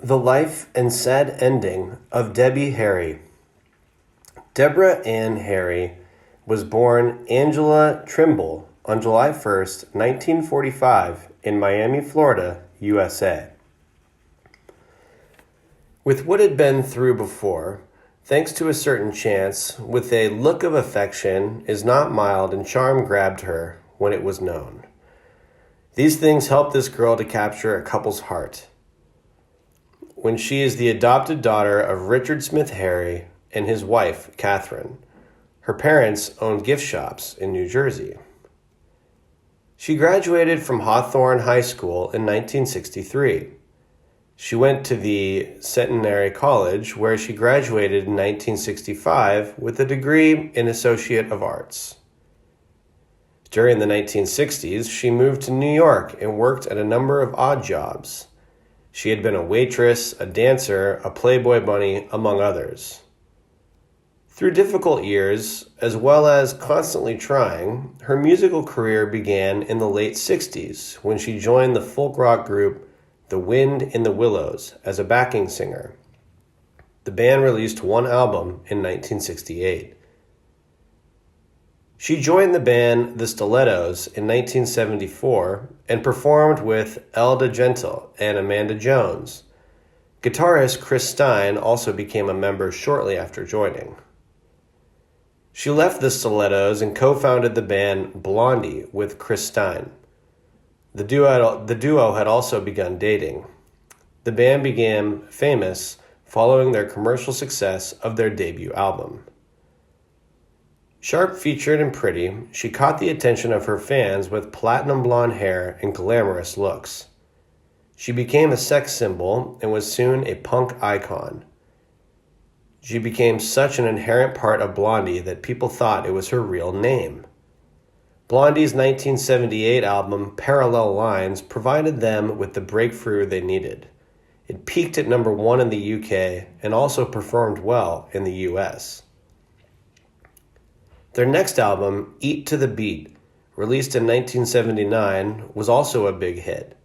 The Life and Sad Ending of Debbie Harry. Deborah Ann Harry was born Angela Trimble on July 1st, 1945, in Miami, Florida, USA. With what had been through before, thanks to a certain chance, with a look of affection is not mild and charm grabbed her when it was known. These things helped this girl to capture a couple's heart. When she is the adopted daughter of Richard Smith Harry and his wife, Catherine. Her parents owned gift shops in New Jersey. She graduated from Hawthorne High School in 1963. She went to the Centenary College, where she graduated in 1965 with a degree in Associate of Arts. During the 1960s, she moved to New York and worked at a number of odd jobs. She had been a waitress, a dancer, a Playboy bunny, among others. Through difficult years, as well as constantly trying, her musical career began in the late 60s when she joined the folk rock group The Wind in the Willows as a backing singer. The band released one album in 1968. She joined the band The Stilettos in 1974 and performed with Elda Gentle and Amanda Jones. Guitarist Chris Stein also became a member shortly after joining. She left The Stilettos and co-founded the band Blondie with Chris Stein. The duo had also begun dating. The band became famous following their commercial success of their debut album. Sharp featured and pretty, she caught the attention of her fans with platinum blonde hair and glamorous looks. She became a sex symbol and was soon a punk icon. She became such an inherent part of Blondie that people thought it was her real name. Blondie's 1978 album, Parallel Lines, provided them with the breakthrough they needed. It peaked at number 1 in the UK and also performed well in the US. Their next album, Eat to the Beat, released in 1979, was also a big hit.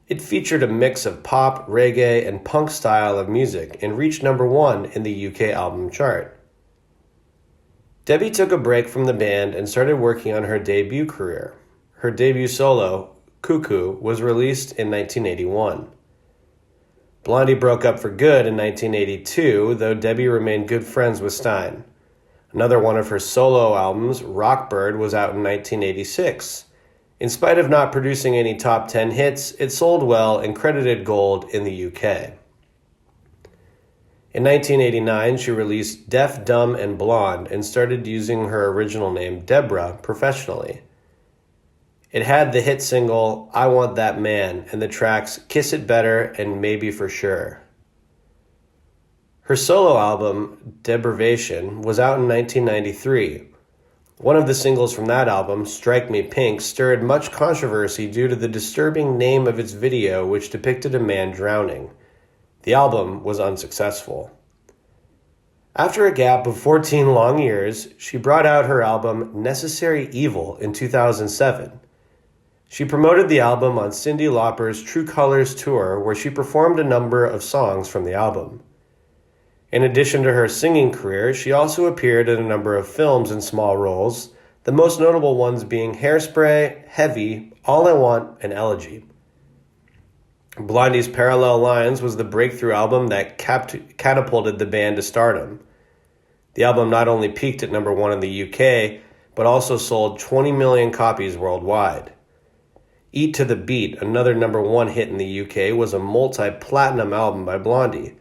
It featured a mix of pop, reggae, and punk style of music and reached number 1 in the UK album chart. Debbie took a break from the band and started working on her debut career. Her debut solo, Cuckoo, was released in 1981. Blondie broke up for good in 1982, though Debbie remained good friends with Stein. Another one of her solo albums, Rockbird, was out in 1986. In spite of not producing any top 10 hits, it sold well and credited gold in the UK. In 1989, she released Deaf, Dumb, and Blonde and started using her original name, Deborah, professionally. It had the hit single, I Want That Man, and the tracks Kiss It Better and Maybe For Sure. Her solo album, Deprivation, was out in 1993. One of the singles from that album, Strike Me Pink, stirred much controversy due to the disturbing name of its video, which depicted a man drowning. The album was unsuccessful. After a gap of 14 long years, she brought out her album Necessary Evil in 2007. She promoted the album on Cyndi Lauper's True Colors tour, where she performed a number of songs from the album. In addition to her singing career, she also appeared in a number of films in small roles, the most notable ones being Hairspray, Heavy, All I Want, and Elegy. Blondie's Parallel Lines was the breakthrough album that catapulted the band to stardom. The album not only peaked at number 1 in the UK, but also sold 20 million copies worldwide. Eat to the Beat, another number 1 hit in the UK, was a multi-platinum album by Blondie.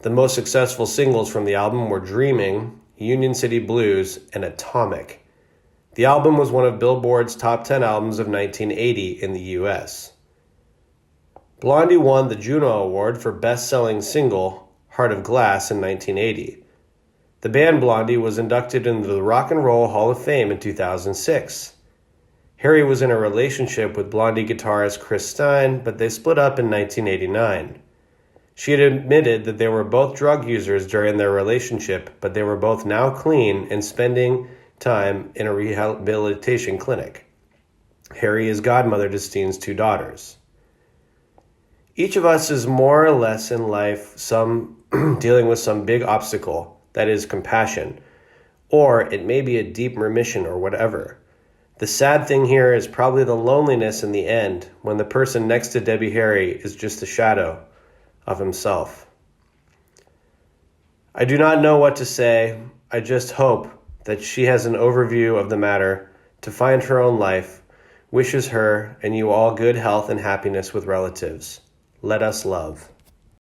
The most successful singles from the album were Dreaming, Union City Blues, and Atomic. The album was one of Billboard's top 10 albums of 1980 in the US. Blondie won the Juno Award for Best-Selling Single, Heart of Glass, in 1980. The band Blondie was inducted into the Rock and Roll Hall of Fame in 2006. Harry was in a relationship with Blondie guitarist Chris Stein, but they split up in 1989. She had admitted that they were both drug users during their relationship, but they were both now clean and spending time in a rehabilitation clinic. Harry is godmother to Stein's 2 daughters. Each of us is more or less in life some dealing with some big obstacle, that is compassion, or it may be a deep remission or whatever. The sad thing here is probably the loneliness in the end when the person next to Debbie Harry is just a shadow of himself. I do not know what to say. I just hope that she has an overview of the matter to find her own life, wishes her and you all good health and happiness with relatives. Let us love.